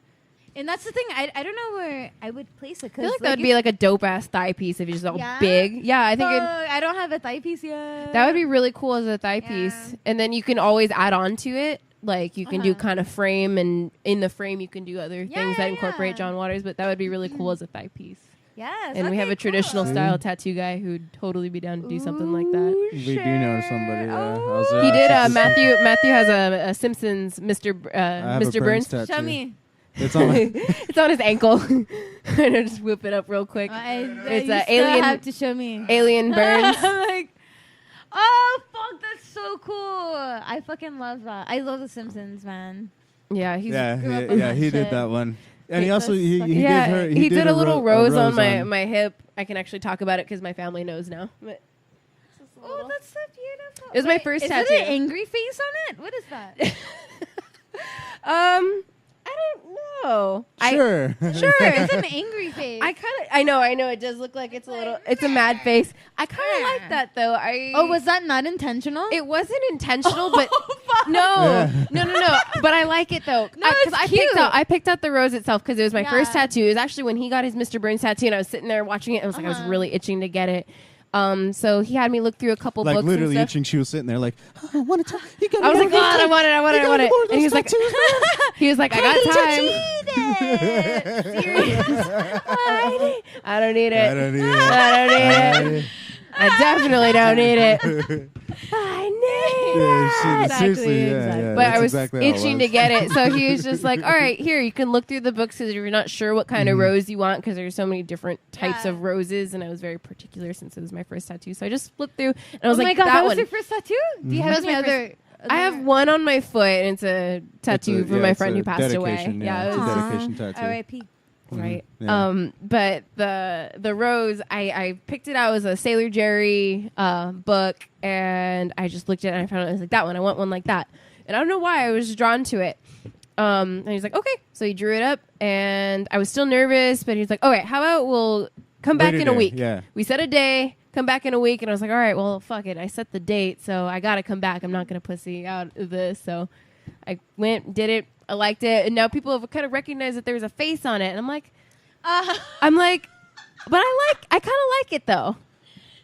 And that's the thing. I don't know where I would place it. I feel like that would be like a dope ass thigh piece if it's just all big. Yeah, I think I don't have a thigh piece yet. That would be really cool as a thigh piece. And then you can always add on to it. Like you can do kind of frame, and in the frame you can do other things that incorporate John Waters. But that would be really cool as a thigh piece. Yes, and we have a traditional style tattoo guy who'd totally be down to do something like that. We do know somebody. He did. Matthew has a Simpsons Mr. Burns tattoo. Show me. It's on it's on his ankle. I'm gonna just whip it up real quick. It's alien. Have to show me. Alien Burns. I'm like, oh fuck, that's so cool. I fucking love that. I love The Simpsons, man. Yeah, he did that one. And he also he did a little rose on my hip. I can actually talk about it because my family knows now. But oh, that's so beautiful. It was my first tattoo. Is it an angry face on it? What is that? I don't know. Sure. It's an angry face. I know. It does look like it's a mad face. I kind of like that though. Was that not intentional? It wasn't intentional, but no. But I like it though. No, it's cute. I picked out the rose itself because it was my first tattoo. It was actually when he got his Mr. Burns tattoo, and I was sitting there watching it. I was like, I was really itching to get it. So he had me look through a couple books. Like literally and stuff. itching. She was sitting there like, I want to. I was like, God, I want it. And he was like, I got time. Seriously. I don't need it. I definitely don't need it. I need it. Seriously, yeah. But I was itching to get it. So he was just like, all right, here, you can look through the books because you're not sure what kind of rose you want because there's so many different types of roses. And I was very particular since it was my first tattoo. So I just flipped through and I was like, that was your first tattoo? Do you have any other? I have one on my foot and it's a tattoo from my friend who passed away. Yeah, it's a dedication tattoo. R.I.P. Right. Yeah. But the rose, I picked it out as a Sailor Jerry book, and I just looked at it and I found it. I was like, that one, I want one like that. And I don't know why I was just drawn to it. And he's like, okay. So he drew it up, and I was still nervous, but he's like, all right, how about we'll come back in a week? Yeah. We set a day, come back in a week, and I was like, all right, well, fuck it. I set the date, so I got to come back. I'm not going to pussy out of this. So I went, did it. I liked it, and now people have kind of recognized that there was a face on it, and I'm like, but I kind of like it though,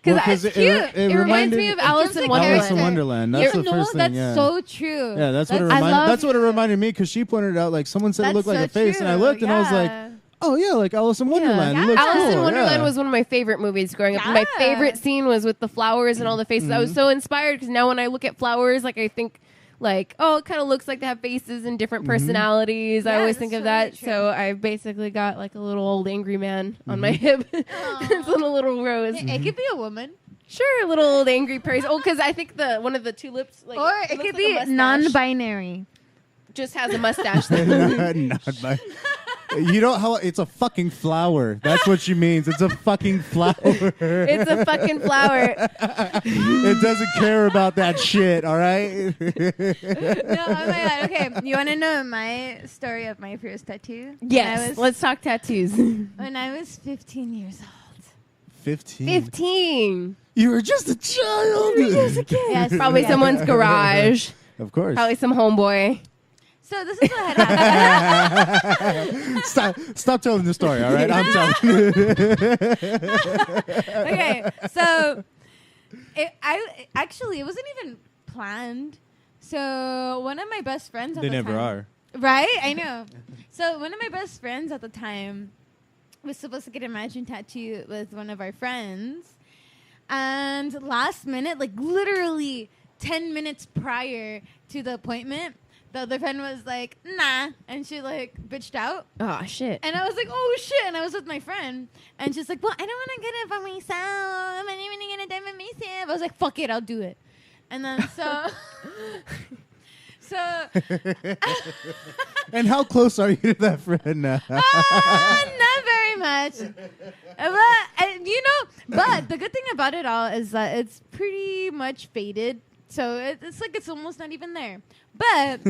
because it's cute. It reminds me of Alice in Wonderland. Alice in Wonderland. That's the first thing. That's so true. Yeah, that's what it reminded me because she pointed out like someone said it looked like a face, and I looked and I was like, oh yeah, like Alice in Wonderland. Yeah. Alice in Wonderland was one of my favorite movies growing up. And my favorite scene was with the flowers and all the faces. I was so inspired because now when I look at flowers, like I think. Like, it kind of looks like they have faces and different personalities. I always think of that. True. So I basically got like a little old angry man on my hip. It's a little rose. It could be a woman. Sure, a little old angry person. Oh, because I think one of the tulips. Like, or it could be non-binary. Just has a mustache. Not binary. You know how it's a fucking flower. That's what she means. It's a fucking flower. It's a fucking flower. It doesn't care about that shit, all right? No, oh my god. Okay, you want to know my story of my first tattoo? Yes, let's talk tattoos. When I was 15 years old. 15. You were just a child. You were just a kid. Yes, probably someone's garage. Of course. Probably some homeboy. So this is what had happened. Stop telling the story, all right? I'm telling you. Okay, so it wasn't even planned. So one of my best friends at They the never time, are. right? I know. So one of my best friends at the time was supposed to get a matching tattoo with one of our friends, and last minute, like literally 10 minutes prior to the appointment, the other friend was like, nah. And she like bitched out. Oh, shit. And I was like, oh shit. And I was with my friend. And she's like, well, I don't want to get it for myself. I'm not even going to get it for myself. I was like, fuck it. I'll do it. And then And how close are you to that friend now? Not very much. But the good thing about it all is that it's pretty much faded. So it's like it's almost not even there. But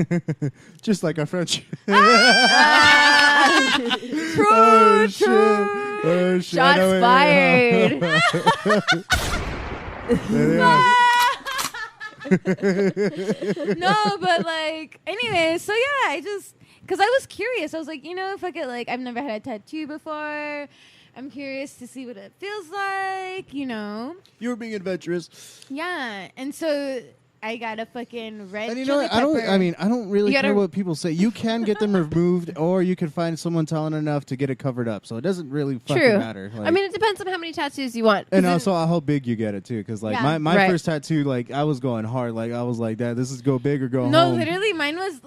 just like our friendship. True. Oh, shit. Oh, shit. Shots fired. No, but like, anyway, so yeah, because I was curious. I was like, fuck it, like, I've never had a tattoo before. I'm curious to see what it feels like, You were being adventurous. Yeah, and so I got a fucking red And chili pepper. I don't really care what people say. You can get them removed, or you can find someone talented enough to get it covered up. So it doesn't really fucking matter. Like, I mean, it depends on how many tattoos you want. And also how big you get it, too. Because, like, my first tattoo, like, I was going hard. Like, I was like, this is go big or go home. No, literally, mine was,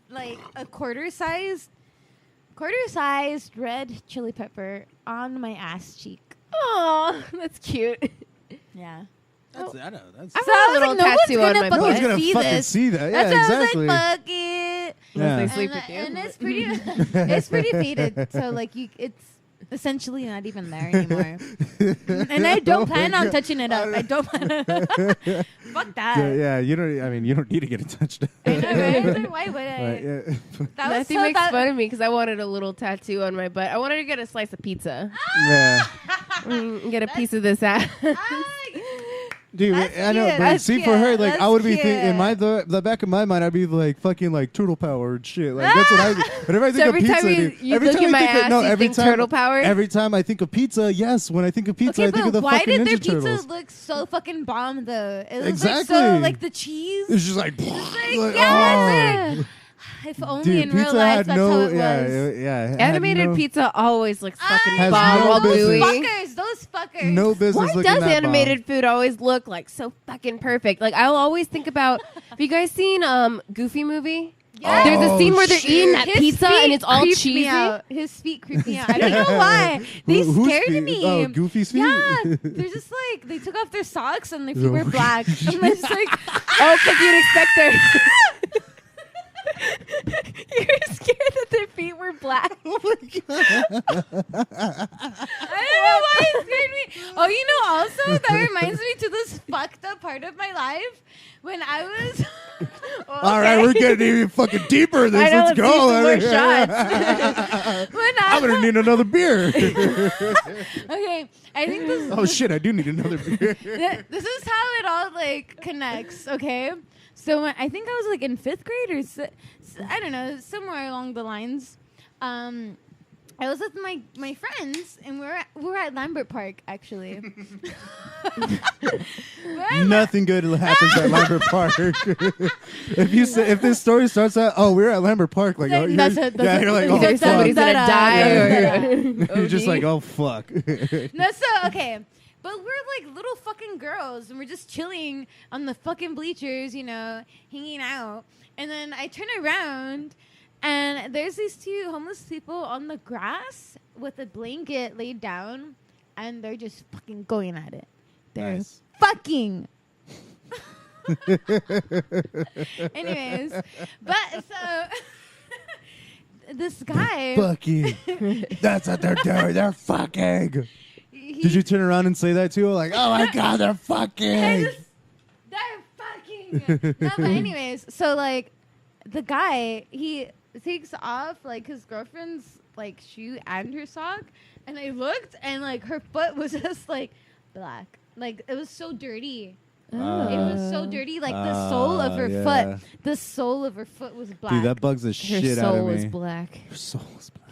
like, a quarter-sized red chili pepper on my ass cheek. Oh, that's cute. Yeah. I have a little tattoo on my butt. No one's gonna fucking see that. Yeah, exactly. I was like, fuck it. Yeah. They sleep with you. And it's pretty faded. So like it's essentially not even there anymore. And I don't plan on touching it up. I don't plan. Fuck that. Yeah, you don't need to get it touched up. I know, right? Why would I? Right, yeah. Matthew makes fun of me because I wanted a little tattoo on my butt. I wanted to get a slice of pizza. Yeah. Get a piece of this ass. Dude, I know, but see, for her, like, I would be thinking, in the back of my mind, I'd be like, fucking, like, turtle power and shit. Like, that's what I, whenever I think of pizza, every time you think turtle power? Every time I think of pizza, yes, when I think of pizza, I think of the fucking Ninja Turtles. Why did their pizza look so fucking bomb, though? It looks exactly. like so, like, the cheese. It's just like, yes! If only in real life, that's how it was. Yeah. Animated pizza always looks fucking bomb, all gooey. Those fuckers. No business Why looking does that animated bomb? food always look like so fucking perfect? Like, I'll always think about, have you guys seen Goofy movie? Yeah. There's a scene where they're eating that pizza and it's all cheesy. His feet creep me out. I don't know why. They scared me. Oh, Goofy's feet? Yeah. They're just like, they took off their socks and their feet were black. I'm just like, oh, because you'd expect their... You're scared that their feet were black. Oh my God. I don't know why it scared me. Oh, also, that reminds me to this fucked up part of my life when I was... All right, we're getting even fucking deeper in this. Let's go. More shots. I'm going to need another beer. Okay, I think this... Oh, shit, I do need another beer. This is how it all, like, connects, okay? So I think I was like in 5th grade or I don't know, somewhere along the lines. I was with my friends and we're at Lambert Park actually. Nothing good happens at Lambert Park. If this story starts out, we're at Lambert Park, like, you're like, either somebody's gonna die or you're just like, oh fuck. No, so okay. But we're like little fucking girls and we're just chilling on the fucking bleachers, hanging out. And then I turn around and there's these 2 homeless people on the grass with a blanket laid down and they're just fucking going at it. They're fucking. Anyways, but so this guy. Fucking. That's what they're doing. They're fucking. Did you turn around and say that too? Like, oh my God, they're fucking. They're fucking. No, but anyways, so like the guy, he takes off like his girlfriend's like shoe and her sock, and I looked and like her foot was just like black. Like it was so dirty. It was so dirty. Like the sole of her foot. The sole of her foot was black. Dude, that bugs the shit out of me. Her soul was black. Her soul is black.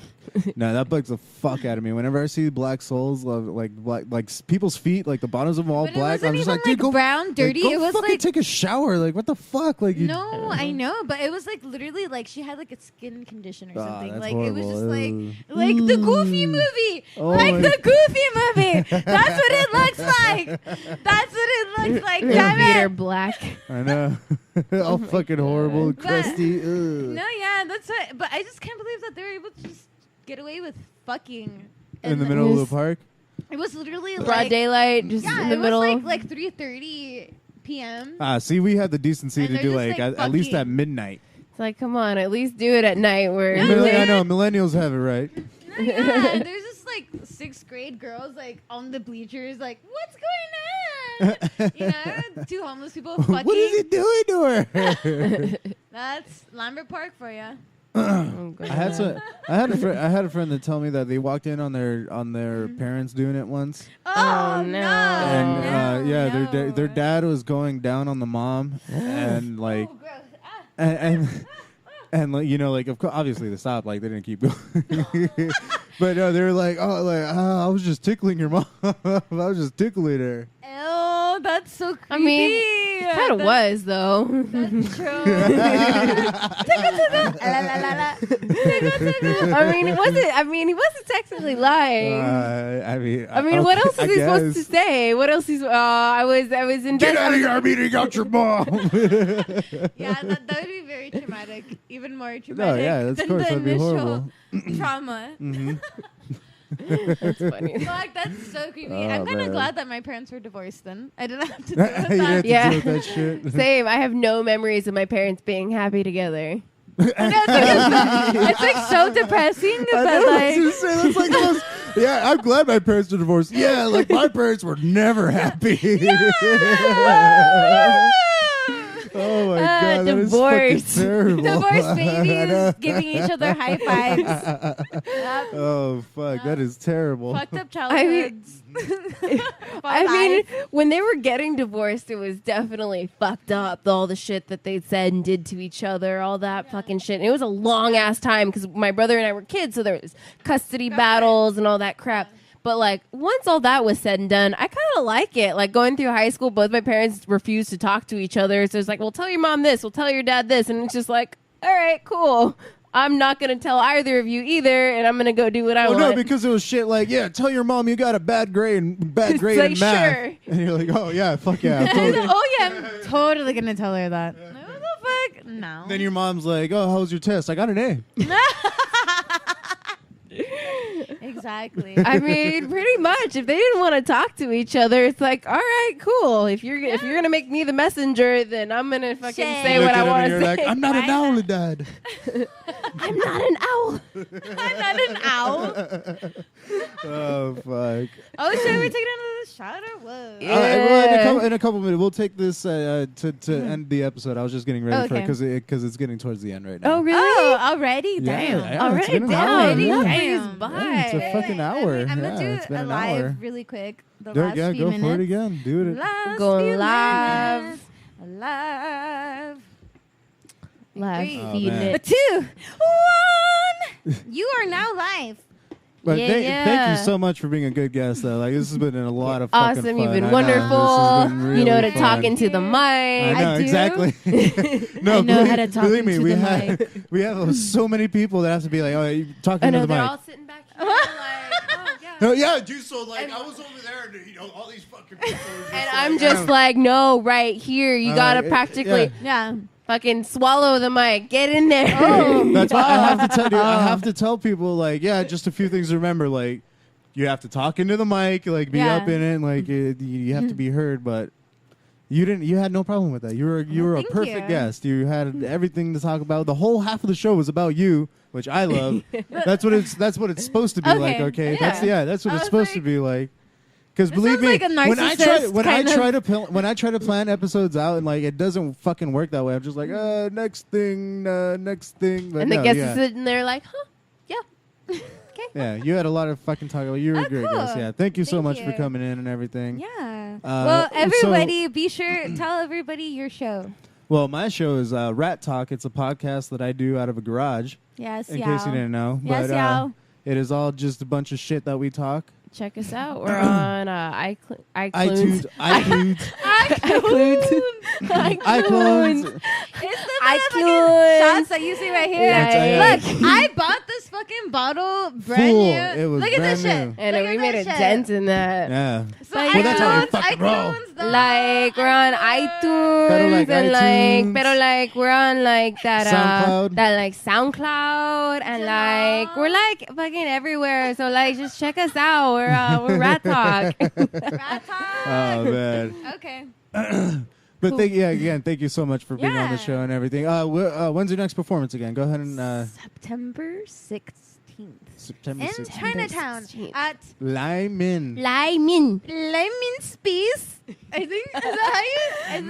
No, that bugs the fuck out of me. Whenever I see black soles, like people's feet, like the bottoms of them all black, I'm just like, dude, go brown, dirty. Go it was fucking like take a shower. Like, what the fuck? Like, no, I know, but it was like literally like she had like a skin condition or something. That's like horrible. it was just like the Goofy movie, like the Goofy movie. That's what it looks like. That's what it looks like. Her Damn feet are it. black. I know. All fucking horrible, crusty. No, yeah, that's what. But I just can't believe that they were able to just get away with fucking in the middle of the park. It was literally broad like daylight, just in the middle. It was like 3:30 p.m. See, we had the decency And to do they're just, like at least at midnight. It's like, come on, at least do it at night. Where I know millennials have it right. No, yeah, there's just like 6th grade girls like on the bleachers, like, what's going on? You know, 2 homeless people fucking. What is he doing to her? That's Lambert Park for you. Oh, I had a friend that told me that they walked in on their parents doing it once. Oh no! And their dad was going down on the mom, and like, oh, gross. and like, you know, like, of course, obviously they stopped, like they didn't keep going. But they were like, I was just tickling your mom. I was just tickling her. Oh, that's so creepy. I mean, it kind of was though. That's true. I mean, it wasn't. I mean, he wasn't technically lying. I mean, what else is he supposed to say? What else is? I was in. Get out of here! I'm eating out your mom. Yeah, that would be very traumatic. Even more traumatic. No, yeah, of than course, the that'd be initial horrible. trauma. Mm-hmm. That's funny. Fuck, that's so creepy. Oh, I'm kind of man. glad that my parents were divorced then. I didn't have to deal with You didn't have that. to Yeah. deal with that shit. Same. I have no memories of my parents being happy together. It's like so depressing, but like. That's like the most, yeah, I'm glad my parents are divorced. Yeah, like my parents were never happy. Oh my god, that is fucking divorce. terrible. Divorced babies giving each other high fives. Yep. Oh fuck, that is terrible. Fucked up childhoods. I mean, when they were getting divorced, it was definitely fucked up. All the shit that they said and did to each other, all that fucking shit. And it was a long ass time because my brother and I were kids, so there was custody battles and all that crap. But like once all that was said and done, I kind of like it. Like going through high school, both my parents refused to talk to each other. So it's like, well, tell your mom this, we'll tell your dad this, and it's just like, all right, cool. I'm not going to tell either of you either, and I'm going to go do what I want. No, because it was shit like, yeah, tell your mom you got a bad grade in like, math. sure. And you're like, oh, yeah, fuck yeah. Totally. Oh yeah, I'm totally gonna tell her that. What the fuck? No. Then your mom's like, oh, how was your test? I got an A. Exactly. I mean, pretty much. If they didn't want to talk to each other, it's like, all right, cool. If you're gonna make me the messenger, then I'm gonna fucking say what I want to say. Like, I'm not an owl, Dad. I'm not an owl. I'm not an owl. Oh fuck. Oh, should we take another shot or what? Yeah. Well, in a couple minutes, we'll take this to end the episode. I was just getting ready for it because it's getting towards the end right now. Oh, really? Oh, already? Yeah, Damn. yeah, it's Already? been an Damn. hour, That yeah. flew by. Yeah, it's a fucking hour. I'm Yeah, gonna it's do been a an live hour. really quick. The Do it, last yeah, few go minutes. for it again. Do it. Last Going few live. minutes. Live. Live Three. feeding man. it. 2, 1. You are now live. But Yeah, thank yeah. you so much for being a good guest, though. Like, this has been a lot of Awesome. fucking You've fun. been I know. wonderful. This has been You know, really to talk fun. into the mic. I know, do. exactly. No, I know how to talk believe me, into we the have mic. we have so many people that have to be like, oh, you talking I know to the they're mic. all sitting back here like, oh, yeah. No, yeah, dude. So like, I was over there, and you know, all these fucking people. Were just And like, I'm just like, no, right here. You gotta practically Yeah. fucking swallow the mic. Get in there. Oh. That's why I have to tell you. I have to tell people like, yeah, just a few things to remember. Like, you have to talk into the mic, like be Yeah. up in it, and like you have to be heard. But You didn't. You had no problem with that. You were a perfect guest. You had everything to talk about. The whole half of the show was about you, which I love. That's what it's supposed to be like. Okay, yeah. That's what it's supposed to be like. Because believe me, when I try to plan episodes out and like it doesn't fucking work that way, I'm just like, next thing. But and the guest is sitting there like, huh, yeah, okay. Yeah, you had a lot of fucking talk. You were a great guest. Yeah, thank you so much for coming in and everything. Yeah. Well, everybody, be sure tell everybody your show. Well, my show is Ratt Talk. It's a podcast that I do out of a garage. Yes, in case you didn't know. Yes, but it is all just a bunch of shit that we talk. Check us out. We're on iTunes. iClones. It's the iClones. shots that you see right here. Look, I bought this fucking bottle brand new. It was Look at this shit. And we made a dent in that. Yeah. So well, that's how we fucking roll. Like we're on iTunes pero like we're on like that SoundCloud and like we're like fucking everywhere. So like just check us out. We're Ratt Talk. Ratt Talk. Oh man. Okay. But thank you so much for being on the show and everything. When's your next performance again? Go ahead and September 16th. September 16th. In Chinatown at Lyman Space. I think is that how you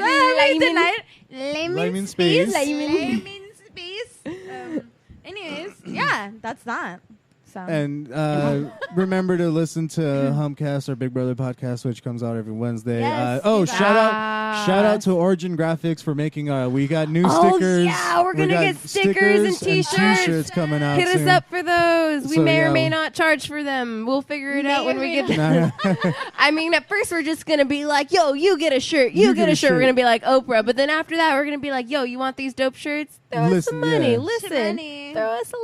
Lyman Space. Lyman Space. Anyways, yeah, that's that. So. And remember to listen to Humcast, our Big Brother podcast, which comes out every Wednesday. Yes, shout out to Origin Graphics for making we got new stickers. Yeah, we're gonna get stickers and t-shirts coming out. Hit soon. us up for those. We So, may or may not charge for them. We'll figure it out when we get there. I mean, at first we're just gonna be like, yo, you get a shirt, you get a shirt. We're gonna be like Oprah, but then after that we're gonna be like, yo, you want these dope shirts? Throw us some money. Yeah. Listen, throw us a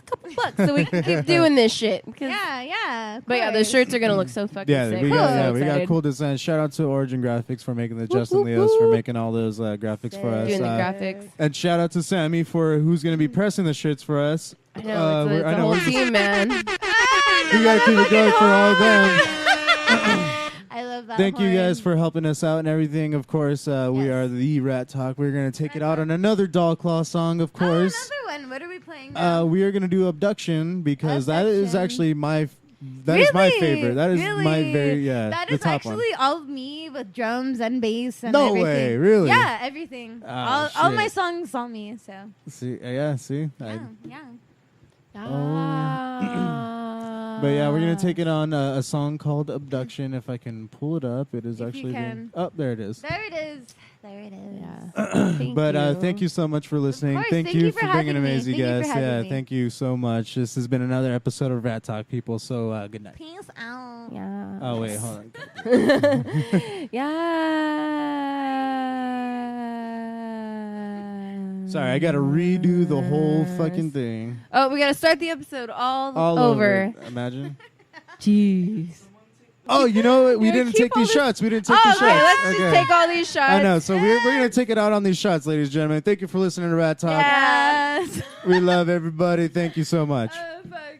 couple bucks so we can keep doing this shit. Yeah. But yeah, those shirts are gonna look so fucking sick. We got cool designs. Shout out to Origin Graphics for making the Justin Leos for making all those graphics for us. Doing the graphics. And shout out to Sammy for who's gonna be pressing the shirts for us. I know, it's the whole team, man. We gotta keep it going for all of them. I love that. Thank you guys for helping us out and everything. Of course, we are the Ratt Talk. We're gonna take it out on another Doll Klaw song, of course. Another one. What are we playing now? We are gonna do Abduction because that is actually my favorite. That is my very That is top one. actually all me with drums and bass and No everything. way, really? Yeah, everything. Oh, all my songs on me. So. See. Yeah. But yeah, we're gonna take it on a song called Abduction. If I can pull it up, it is actually. There it is. There it is. Yeah. Thank you so much for listening. Thank you for being an amazing guest. Thank you so much. This has been another episode of Ratt Talk, people. So good night. Peace out. Yeah. Oh wait, hold on. Yeah. Sorry, I gotta redo the whole fucking thing. Oh, we gotta start the episode all over. Imagine. Jeez. Oh, you know what? We didn't take these shots. We didn't take these shots. Let's just take all these shots. I know. So we're gonna take it out on these shots, ladies and gentlemen. Thank you for listening to Ratt Talk. Yes. We love everybody. Thank you so much. Fuck.